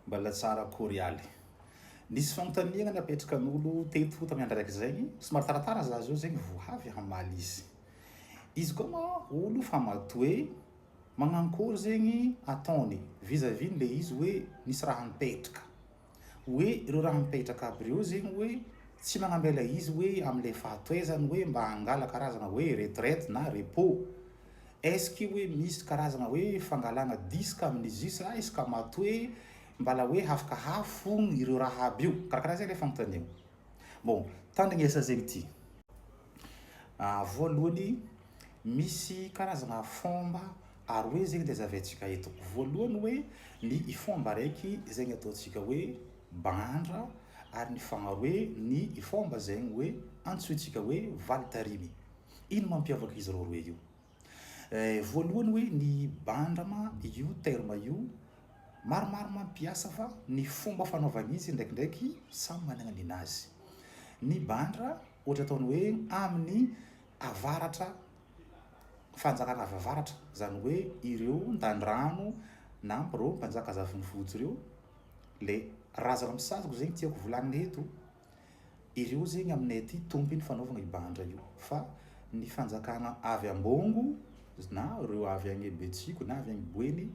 Mbala tsara korialy. Nisy fanontaniana napetraka n'olo teto tamy andro raiky zegny, somary taratara za zao zegny voavy hamaly izy. Izy koa ma olo fa matoe magnankory zegny ataony vis-à-vis le izy hoe nisy raha mipetraka. Hoe ireo raha mipetraka aby reo zegny hoe tsy magnambela izy hoe am'le fahatoezany hoe mba hangala karazana hoe retraite na repos. Est-ce que hoe misy karazana hoe fangalana disque amin'izy io sa izy ka matoe mbala hoe afaka hafo ireo raha aby io. Karakaraha zay le fanontaniana. Bon, tandrignesa zegny ty. Voalohany misy karazana fomba aroe zegny de zaventsika eto. Voalohany hoe ny fomba raiky zegny ataontsika hoe bandra, ary ny fagnaroe ny fomba zegny hoe antsointsika hoe valitarimy. Ino mampiavaka izy roa io? Voalohany hoe ny bandrama io terme io maromaro mampiasa fa ny fomba fanaovana izy ndraikindraiky samy manana ny nazy. Ny bandra ohatra ataony hoe amin'ny avaratra, fanjakana avy avaratra, zany hoe ireo ndandrano na reo mpanjaka zafin'ny vojo reo, le razana misazoko zegny tiako volagnina eto, ireo zegny aminay aty tompy ny fanaovana i bandra io. Fa ny fanjakana avy ambongo na reo avy agny Betsiko na avy agny Boeny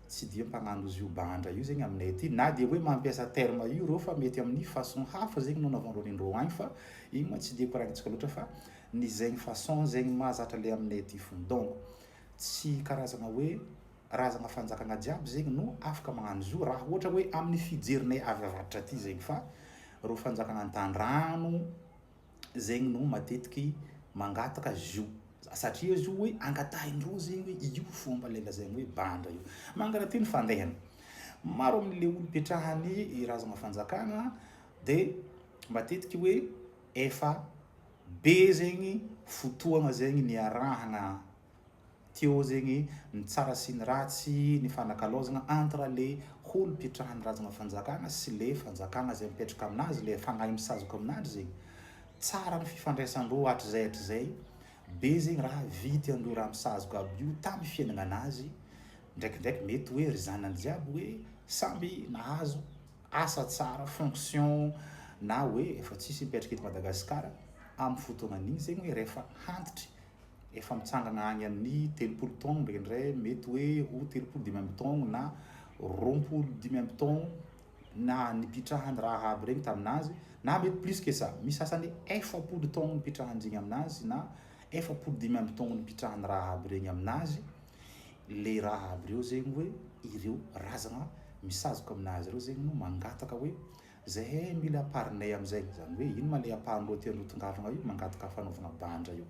tsy dia mpagnano izy io bandra io zegny aminay aty, na dia hoe mampiasa terme io reo fa mety amin'ny façon hafa zegny nanaovan'ireo nindreo agny, fa igny ma tsy dia koragnitsika loatra fa ny zegny façon zegny mahazatra le aminay aty fony. Donc tsy karazana hoe razana fanjakana jiaby zegny no afaka magnano izy io raha ohatra hoe amin'ny fijerinay avy avaratra aty zegny, fa reo fanjakana an-tandrano zegny no matetiky mangataka izy io, satria izy io hoe angatahindreo zegny hoe io fomba lelazegny hoe bandra io. Mangara ty ny fandehany maro amin'le olo petrahany i razana fanjakana de matetiky hoe efa be zegny fotoagna zegny niarahana teo zegny ny tsara sy ny ratsy, ny fanakalozana entre le olo petrahany razana fanjakana sy le fanjakana zay mipetraka aminazy, le fagnahy misazoko aminazy zegny. Tsara ny fifandraisandreo hatrizay be zegny raha vity andreo raha misazoko aby io tamy fiainana anazy. Ndraikindraiky mety hoe ry zanany jiaby hoe samby nahazo asa tsara, fonction, na hoe efa tsisy mipetraka eto Madagasikara amin'ny fotoagnan'igny zegny hoe rehefa hantitry efa mitsangana agny amin'ny 30 taogno ndraindray, mety hoe ho 35 amby taogno na 25 amby taogno na nipitrahany raha aby regny taminazy, na mety plus que ça, misy sasany 40 taogno nipitrahany zegny aminazy na 45 amby taogno nipitrahany raha aby regny aminazy. Le raha aby reo zegny hoe ireo razana misazoko aminazy reo zegny no mangataka hoe zahay mila aparinay amizay, zany hoe ino ma le aparindreo tiandreo tongavana io, mangataka fanaovana bandra io.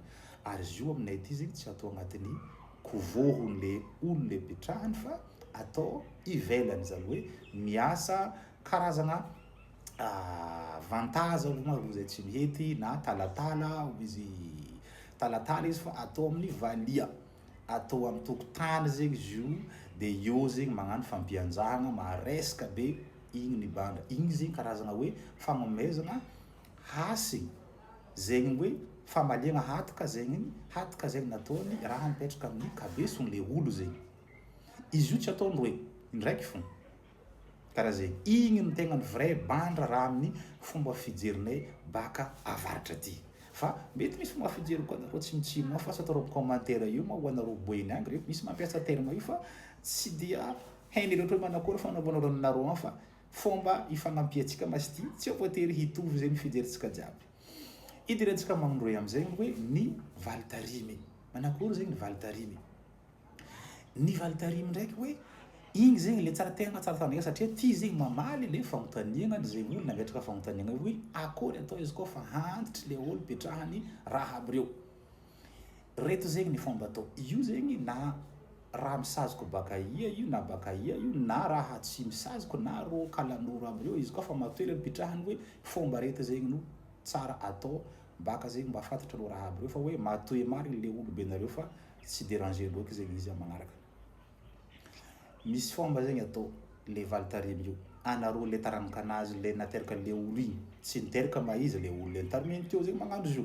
Ary izy io aminay aty zegny tsy atao agnatin'ny kovohon'le olo le petrahany fa atao ivelany, zany hoe miasa karazana vantaza olo zay tsy mihety na talatala izy talatala izy, fa atao amin'ny valia, atao amin'ny tokotany zegny izy io, de eo zegny magnano fampianjahana maresaka be, igny ny bandra. Igny zegny karazana hoe fagnomezana hasy zegny hoe famaliana hataka zegny nataony raha mipetraka amin'ny kabeson'le olo zegny. Izy io tsy ataony hoe indraiky fô karaha zegny. Igny no tegna ny vrai bandra raha amin'ny fomba fijerinay baka avaratra aty. Fa mety misy fomba fijery koa nareo tsy mitsimo fa satarao commentaire io ma ho anareo Boeny agny reo misy mampiasa terme io fa tsy dia hainy loatra hoe manakory fanaovanareo aminareo agny, fa fomba ifagnampiantsika masty tsy voatery hitovy zegny fijerintsika jiaby. Idirantsika magnondroy amizegny hoe ny valitarimy. Manakory zegny ny valitarimy? Ny valitarimy ndraiky hoe igny zegny le tsara tegna tsara tandrina satria ty zegny mamaly le fanontaniana zegny olo nametraka fanontaniana hoe akory atao izy koa fa hantitry le olo petrahany raha aby reo. Reto zegny ny fomba atao. Io zegny na raha misazoko baka ia io na baka ia io, na raha tsy misazoko na ro kalanoro aby reo, izy koa fa matoe le petrahany hoe fomba reto zegny no tsara atao baka zegny mba fantatra reo raha aby reo, fa hoe matoe marigny le olo be nareo fa tsy déranger loatra zegny izy magnaraka. Misy fomba zegny atao le valitarimy io. Anareo le taranaka anazy le nateraka le olo igny, tsy niteraka ma izy le olo le nitariminy teo zegny magnano izy io.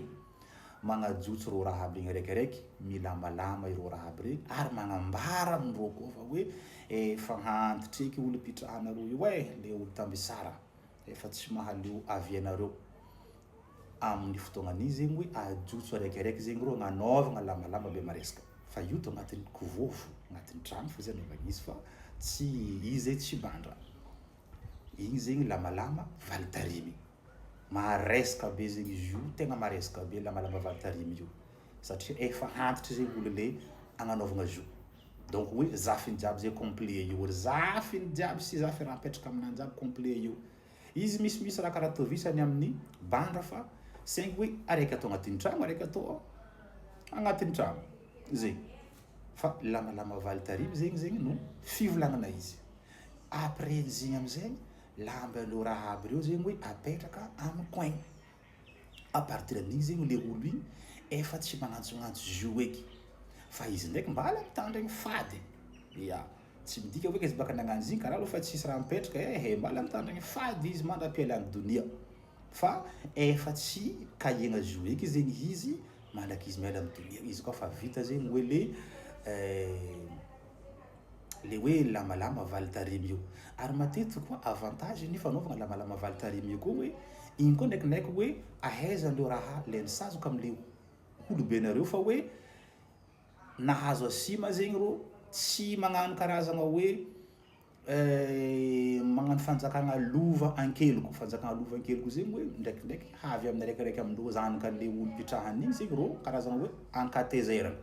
magnajotso rô raha aby regny araikiaraiky milamalama irô raha aby regny ary magnambara amindrô koa fa hoe efa antitra eky olo pitrahanareo io le olo tambisara efa tsy mahaleo avy anareo amin'ny fotoagnan'izy zegny hoe ajotso araikiaraiky zegny rô agnanaovagna lamalama be maresaka fa io to agnatin'ny kovôfo agnatin'ny trano fa zay anaovagna izy fa tsy izy tsy bandra igny zegny lamalama valitarimy maresaka be zegny izy io tegna maresaka be lamalama valitarimy io satria efa antitra zegny olo le agnanaovagna zo donc hoe zafiny jiaby zay complet io zafiny jiaby sy zafy raha apetraka aminany jiaby complet io izy misy raha karaha tovisany amin'ny bandra fa saingy hoe araiky atao agnatin'ny trano araiky atao agnatin'ny trano zegny fa lamalama valitarimy zegny no fivolagnana izy après zegny amizay lamba lo raha aby reo zegny hoe apetraka amin'ny coin à partir amin'igny zegny le olo igny efa tsy magnantsognantso zo eky fa izy ndraiky mbala mitandregny fady ya tsy midika hoe izy baka nagnano zigny karaha fa tsisy raha mipetraka mbala mitandregny fady izy mandram-pialany donia fa efa tsy kahiagna zo eky zegny izy malaky izy miala amin'ny donia izy koa fa vita zegny hoe le hoe lamalama valitarimy io ary matetiky koa avantage ny fanaovagna lamalama valitarimy io koa hoe igny koa ndraikindraiky hoe ahaizandreo raha le nisazoka am'le olobenareo fa hoe nahazo asima zegny rô tsy magnano karazagna hoe magnano fanjakagna lova ankeloko zegny hoe ndraikindraiky havy amin'ny araikiaraiky amindreo zanakan'le olo pitrahany igny zegny rô karazagna hoe ankatezerana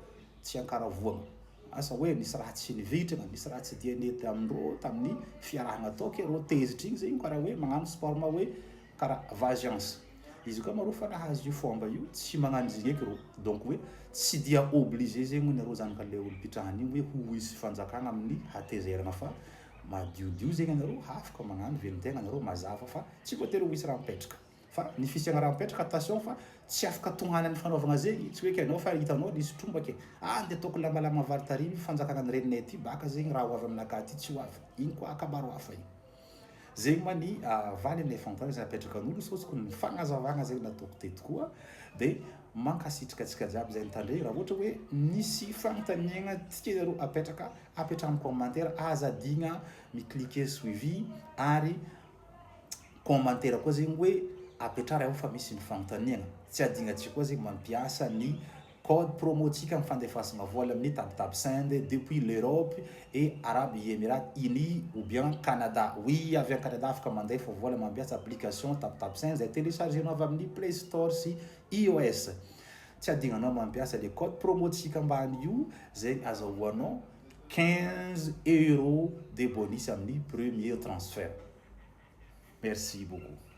tsy ankaravoagna asa hoe nisy raha tsy nivitrana nisy raha tsy dianety amindrô tamin'ny fiarahagna atao ke rô tezitra igny zegny karaha hoe magnano sport ma hoe karaha vagiance izy koa marô fa nahazo io fomba io tsy magnano zigny eky rô donc hoe tsy dia obligé zegny nareo zanakan'le olo pitrahany igny hoe ho hisy fanjakagna amin'ny hatezerana fa madiodio zegny anareo afaka magnano velon-tegna anareo mazava fa tsy voatery ho hisy raha mipetraka fa ny fisiagna raha mipetraka attention fa tsy afaka tohanany fanaovagna zegny tsy hoe ke anao fa hitanao nisy trombaka andeha ataoko lamalama valitarimy fanjakagna ny reninay ty baka zegny raha ho avy aminakahy ty tsy ho avy igny koa akabaro hafa igny zegny ma ny valy amin'ny fantany zay apetrakan'olo sosiko ny fagnazavagna zegny nataoko teto koa de mankasitraka atsika jiaby zay nitandregny raha ohatra hoe nisy fagnontaniagna tianareo apetraka amin'ny commentaire azadigna micliquer suivi ary commentaire koa zegny hoe apetrara ao fa misy ny fagnontaniagna tsy adinantsika koa zegny mampiasa ny code promotika amin'ny fandefasagna vola amin'ny TapTap Send depuis l'Europe et Arabes Émirats Unis ou bien Canada. Oui, avy any Canada afaka mandefa vola mampiasa application TapTap Send zay téléchargenao avy amin'ny Play Store sy iOS. Tsy adignanao mampiasa le code promotika ambany io zay azahoanao 15 € de bonus amin'ny premier transfert. Merci beaucoup.